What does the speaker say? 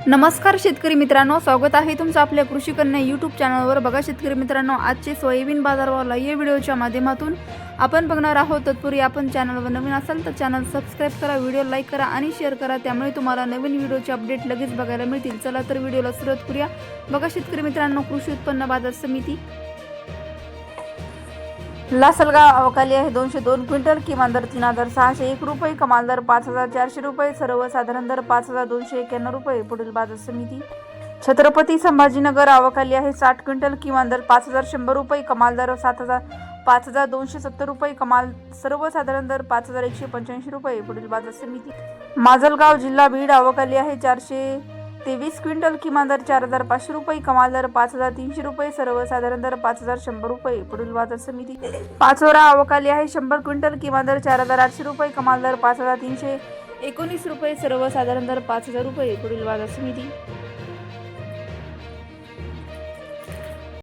नमस्कार शेतकरी मित्रांनो, स्वागत आहे तुमचं आपल्या कृषी कन्या यूट्यूब चॅनलवर। बघा शेतकरी मित्रांनो, आजचे सोयाबीन बाजारभाव या व्हिडिओच्या माध्यमातून आपण बघणार आहोत। तत्पूर्वी आपण चॅनलवर नवीन असाल तर चॅनल सबस्क्राइब करा, व्हिडिओ लाईक करा आणि शेअर करा, त्यामुळे तुम्हाला नवीन व्हिडिओचे अपडेट लगेच बघायला मिळतील। चला तर व्हिडिओला सुरुवात करूया। बघा शेतकरी मित्रांनो, कृषी उत्पन्न बाजार समिती लासलगाव अवकाली आहे 202 क्विंटल, किमान दर 3601 रुपये, कमाल दर 5400 रुपये, सर्वसाधारण दर 5291 रुपये। पुढील बाजार समिती छत्रपती संभाजीनगर अवकाली आहे 60 क्विंटल, किमान दर 5100 रुपये, कमाल दर 5270 रुपये, कमाल सर्वसाधारण दर 5185 रुपये। पुढील बाजार समिती माजलगाव जिल्हा बीड अवकाली आहे 423 क्विंटल, किमान दर 4500 रुपये, कमाल दर 5300 रुपये, सर्वसाधारण दर 5100 रुपये। पुढील बाजार समिती पाचोरा अवकाली आहे 100 क्विंटल, किमान दर 4800 रुपये, कमाल दर 5319 रुपये, सर्वसाधारण दर 5000 रुपये। पुढील बाजार समिती